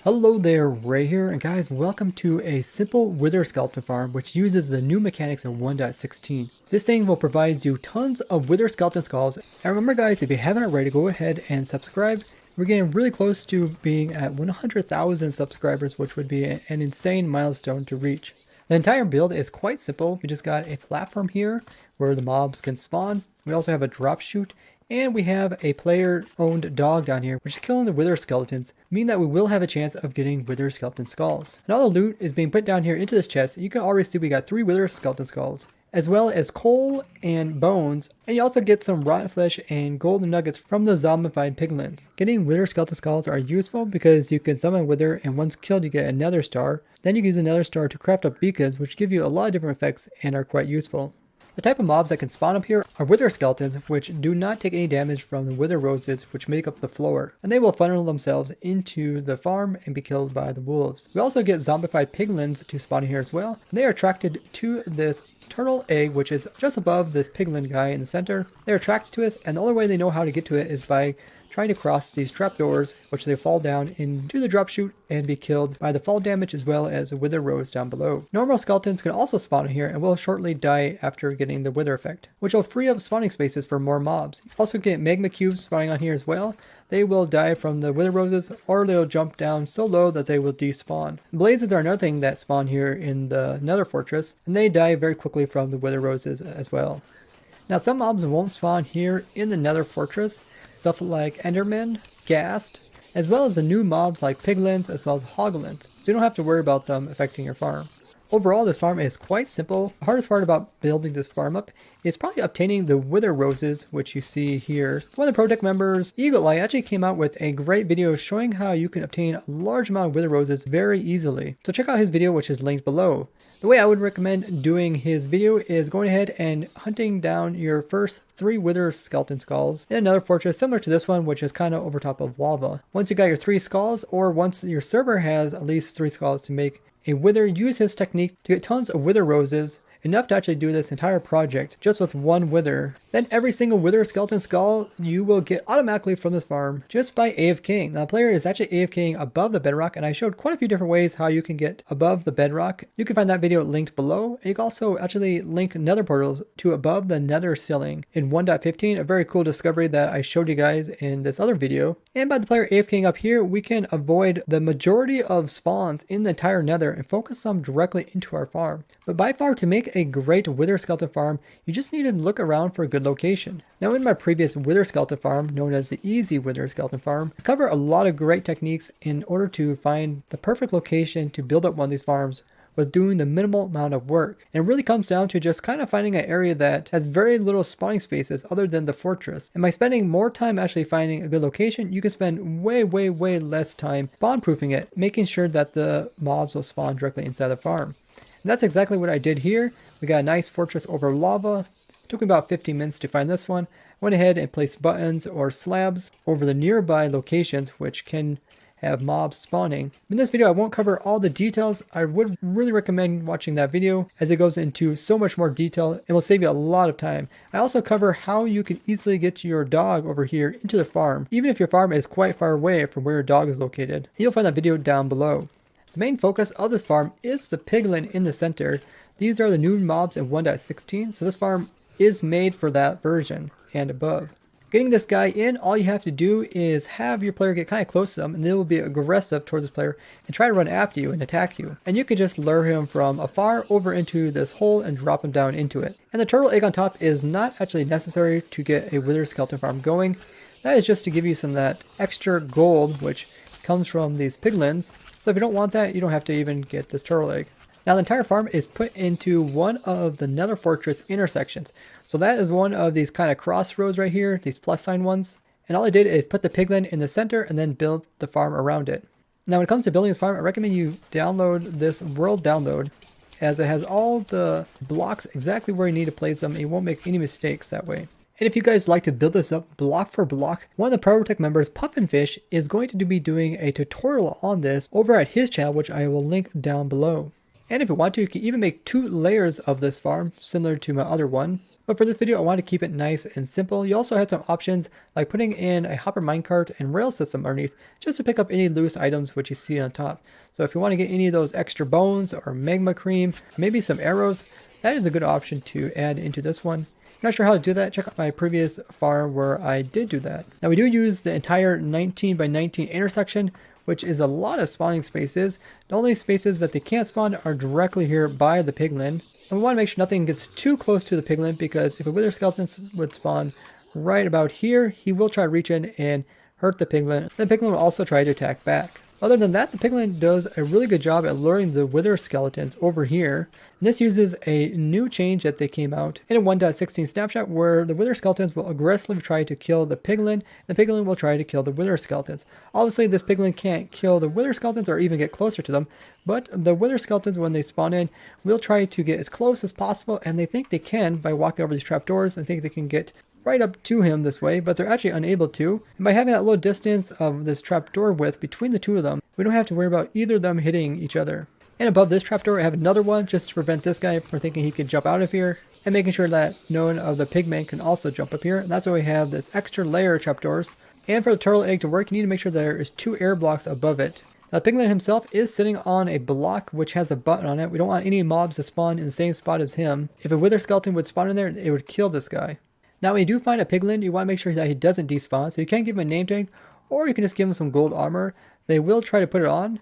Hello there, Ray here, and guys, welcome to a simple Wither skeleton farm which uses the new mechanics in 1.16. This thing will provide you tons of Wither skeleton skulls, and remember guys, if you haven't already, go ahead and subscribe. We're getting really close to being at 100,000 subscribers, which would be an insane milestone to reach. The entire build is quite simple. We just got a platform here where the mobs can spawn. We also have a drop chute. And we have a player-owned dog down here, which is killing the Wither skeletons, meaning that we will have a chance of getting Wither skeleton skulls. And all the loot is being put down here into this chest. You can already see we got 3 Wither skeleton skulls, as well as coal and bones. And you also get some rotten flesh and golden nuggets from the zombified piglins. Getting Wither skeleton skulls are useful because you can summon Wither, and once killed you get another star. Then you can use another star to craft up beacons, which give you a lot of different effects and are quite useful. The type of mobs that can spawn up here are Wither skeletons, which do not take any damage from the Wither roses which make up the floor, and they will funnel themselves into the farm and be killed by the wolves. We also get zombified piglins to spawn here as well, and they are attracted to this turtle egg, which is just above this piglin guy in the center. They're attracted to it, and the only way they know how to get to it is by trying to cross these trapdoors, which they fall down into the drop chute and be killed by the fall damage as well as the Wither rose down below. Normal skeletons can also spawn in here and will shortly die after getting the Wither effect, which will free up spawning spaces for more mobs. You also get magma cubes spawning on here as well. They will die from the Wither roses, or they'll jump down so low that they will despawn. Blazes are another thing that spawn here in the Nether Fortress, and they die very quickly from the Wither roses as well. Now some mobs won't spawn here in the Nether Fortress, stuff like Endermen, Ghast, as well as the new mobs like Piglins as well as Hoglins, so you don't have to worry about them affecting your farm. Overall, this farm is quite simple. The hardest part about building this farm up is probably obtaining the Wither roses, which you see here. One of the Project members, Eagle Eye, actually came out with a great video showing how you can obtain a large amount of Wither roses very easily. So check out his video, which is linked below. The way I would recommend doing his video is going ahead and hunting down your first 3 Wither skeleton skulls in another fortress similar to this one, which is kind of over top of lava. Once you got your 3 skulls, or once your server has at least 3 skulls to make a Wither, use his technique to get tons of Wither roses, enough to actually do this entire project just with 1 Wither. Then every single Wither skeleton skull you will get automatically from this farm just by AFKing. Now the player is actually AFKing above the bedrock, and I showed quite a few different ways how you can get above the bedrock. You can find that video linked below, and you can also actually link nether portals to above the nether ceiling in 1.15, a very cool discovery that I showed you guys in this other video. And by the player AFKing up here, we can avoid the majority of spawns in the entire nether and focus them directly into our farm. But by far, to make a great Wither skeleton farm, you just need to look around for a good location. Now in my previous Wither skeleton farm, known as the Easy Wither skeleton farm, I cover a lot of great techniques in order to find the perfect location to build up one of these farms with doing the minimal amount of work. And it really comes down to just kind of finding an area that has very little spawning spaces other than the fortress. And by spending more time actually finding a good location, you can spend way less time spawn proofing it, making sure that the mobs will spawn directly inside the farm. And that's exactly what I did here. We got a nice fortress over lava. It took me about 15 minutes to find this one. I went ahead and placed buttons or slabs over the nearby locations which can have mobs spawning. In this video I won't cover all the details. I would really recommend watching that video as it goes into so much more detail and will save you a lot of time. I also cover how you can easily get your dog over here into the farm, even if your farm is quite far away from where your dog is located. You'll find that video down below. The main focus of this farm is the piglin in the center. These are the new mobs in 1.16, so this farm is made for that version and above. Getting this guy in, all you have to do is have your player get kind of close to them, and they will be aggressive towards this player and try to run after you and attack you. And you can just lure him from afar over into this hole and drop him down into it. And the turtle egg on top is not actually necessary to get a Wither skeleton farm going. That is just to give you some of that extra gold which comes from these piglins. So if you don't want that, you don't have to even get this turtle egg. Now the entire farm is put into one of the Nether Fortress intersections. So that is one of these kind of crossroads right here, these plus sign ones. And all I did is put the piglin in the center and then build the farm around it. Now when it comes to building this farm, I recommend you download this world download, as it has all the blocks exactly where you need to place them, and you won't make any mistakes that way. And if you guys like to build this up block for block, one of the Protech members, Puffinfish, is going to be doing a tutorial on this over at his channel, which I will link down below. And if you want to, you can even make 2 layers of this farm, similar to my other one. But for this video, I want to keep it nice and simple. You also have some options like putting in a hopper minecart and rail system underneath just to pick up any loose items which you see on top. So if you want to get any of those extra bones or magma cream, maybe some arrows, that is a good option to add into this one. Not sure how to do that? Check out my previous farm where I did do that. Now we do use the entire 19 by 19 intersection, which is a lot of spawning spaces. The only spaces that they can't spawn are directly here by the piglin. And we want to make sure nothing gets too close to the piglin, because if a wither skeleton would spawn right about here, he will try to reach in and hurt the piglin. The piglin will also try to attack back. Other than that, the piglin does a really good job at luring the wither skeletons over here. And this uses a new change that they came out in a 1.16 snapshot where the wither skeletons will aggressively try to kill the piglin, and the piglin will try to kill the wither skeletons. Obviously, this piglin can't kill the wither skeletons or even get closer to them, but the wither skeletons, when they spawn in, will try to get as close as possible, and they think they can by walking over these trapdoors and think they can get right up to him this way, but they're actually unable to. And by having that little distance of this trapdoor width between the two of them, we don't have to worry about either of them hitting each other. And above this trapdoor, I have another one just to prevent this guy from thinking he could jump out of here, and making sure that none of the pigmen can also jump up here. And that's why we have this extra layer of trapdoors. And for the turtle egg to work, you need to make sure there is 2 air blocks above it. Now, the piglin himself is sitting on a block which has a button on it. We don't want any mobs to spawn in the same spot as him. If a wither skeleton would spawn in there, it would kill this guy. Now, when you do find a piglin, you want to make sure that he doesn't despawn. So you can give him a name tag, or you can just give him some gold armor. They will try to put it on,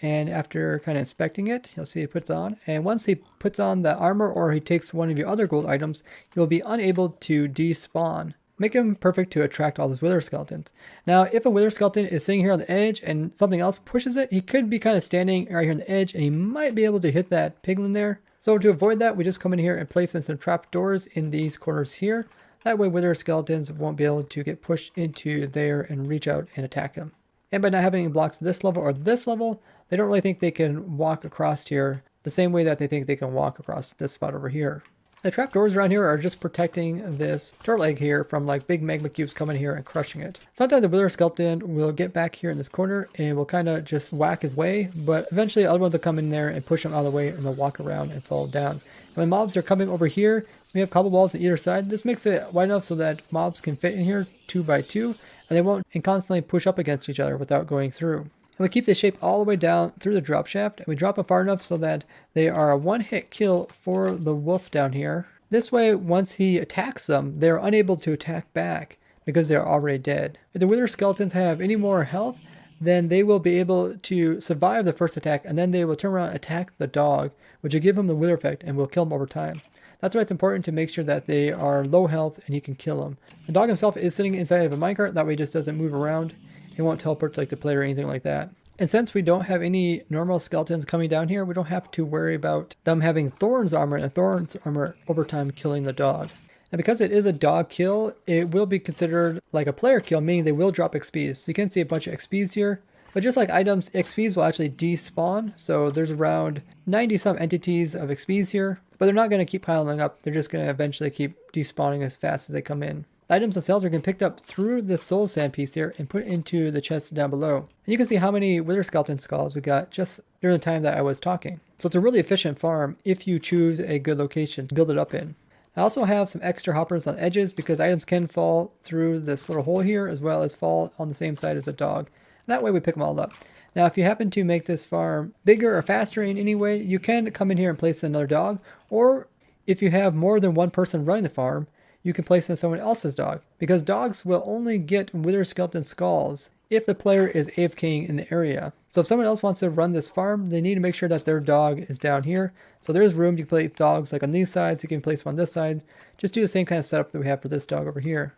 and after kind of inspecting it, you'll see he puts on. And once he puts on the armor, or he takes one of your other gold items, you'll be unable to despawn. Make him perfect to attract all those wither skeletons. Now, if a wither skeleton is sitting here on the edge and something else pushes it, he could be kind of standing right here on the edge, and he might be able to hit that piglin there. So to avoid that, we just come in here and place in some trap doors in these corners here. That way wither skeletons won't be able to get pushed into there and reach out and attack him. And by not having any blocks this level or this level, they don't really think they can walk across here the same way that they think they can walk across this spot over here. The trapdoors around here are just protecting this turtle egg here from like big magma cubes coming here and crushing it. Sometimes the wither skeleton will get back here in this corner and will kind of just whack his way, but eventually other ones will come in there and push him out of the way, and they'll walk around and fall down. When mobs are coming over here, we have cobble walls on either side. This makes it wide enough so that mobs can fit in here 2 by 2, and they won't constantly push up against each other without going through. And we keep the shape all the way down through the drop shaft, and we drop them far enough so that they are a one-hit kill for the wolf down here. This way, once he attacks them, they're unable to attack back because they're already dead. If the wither skeletons have any more health, then they will be able to survive the first attack, and then they will turn around and attack the dog, which will give him the wither effect and will kill him over time. That's why it's important to make sure that they are low health and you can kill them. The dog himself is sitting inside of a minecart, that way he just doesn't move around. He won't teleport like the player or anything like that. And since we don't have any normal skeletons coming down here, we don't have to worry about them having Thorns armor and Thorns armor over time killing the dog. And because it is a dog kill, it will be considered like a player kill, meaning they will drop XPs. So you can see a bunch of XPs here. But just like items, XPs will actually despawn. So there's around 90 some entities of XPs here. But they're not going to keep piling up. They're just going to eventually keep despawning as fast as they come in. The items themselves are getting picked up through the soul sand piece here and put into the chest down below. And you can see how many wither skeleton skulls we got just during the time that I was talking. So it's a really efficient farm if you choose a good location to build it up in. I also have some extra hoppers on edges because items can fall through this little hole here as well as fall on the same side as a dog. That way we pick them all up. Now if you happen to make this farm bigger or faster in any way, you can come in here and place another dog, or if you have more than one person running the farm, you can place in someone else's dog, because dogs will only get wither skeleton skulls if the player is AFKing in the area. So if someone else wants to run this farm, they need to make sure that their dog is down here. So there's room, you can place dogs like on these sides, you can place one on this side. Just do the same kind of setup that we have for this dog over here.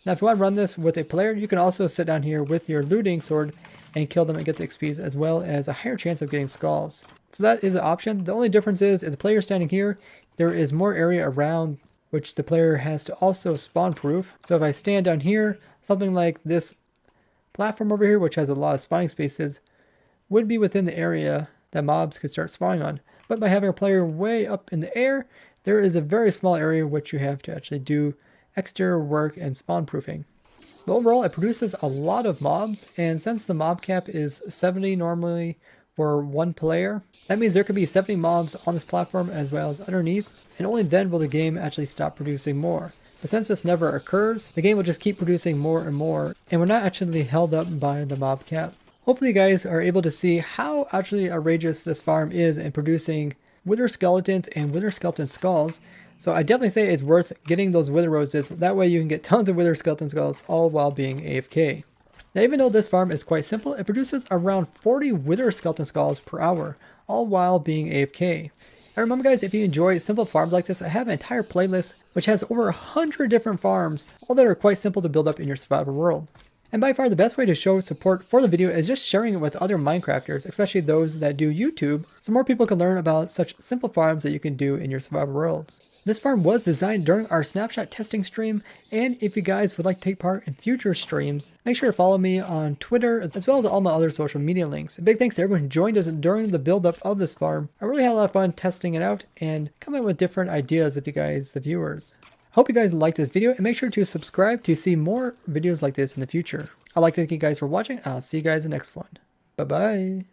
Now if you want to run this with a player, you can also sit down here with your looting sword and kill them and get the XPs, as well as a higher chance of getting skulls. So that is an option. The only difference is the player standing here, there is more area around which the player has to also spawn proof. So if I stand down here, something like this platform over here, which has a lot of spawning spaces, would be within the area that mobs could start spawning on. But by having a player way up in the air, there is a very small area which you have to actually do extra work and spawn proofing. But overall, it produces a lot of mobs, and since the mob cap is 70 normally for one player. That means there could be 70 mobs on this platform as well as underneath, and only then will the game actually stop producing more. But since this never occurs, the game will just keep producing more and more, and we're not actually held up by the mob cap. Hopefully you guys are able to see how actually outrageous this farm is in producing wither skeletons and wither skeleton skulls. So I definitely say it's worth getting those wither roses. That way you can get tons of wither skeleton skulls all while being AFK. Now even though this farm is quite simple, it produces around 40 wither skeleton skulls per hour, all while being AFK. And remember guys, if you enjoy simple farms like this, I have an entire playlist which has over 100 different farms, all that are quite simple to build up in your survival world. And by far the best way to show support for the video is just sharing it with other Minecrafters, especially those that do YouTube, so more people can learn about such simple farms that you can do in your survival worlds. This farm was designed during our snapshot testing stream, and if you guys would like to take part in future streams, make sure to follow me on Twitter as well as all my other social media links. A big thanks to everyone who joined us during the build up of this farm. I really had a lot of fun testing it out and coming up with different ideas with you guys, the viewers. Hope you guys liked this video and make sure to subscribe to see more videos like this in the future. I'd like to thank you guys for watching. I'll see you guys in the next one. Bye bye.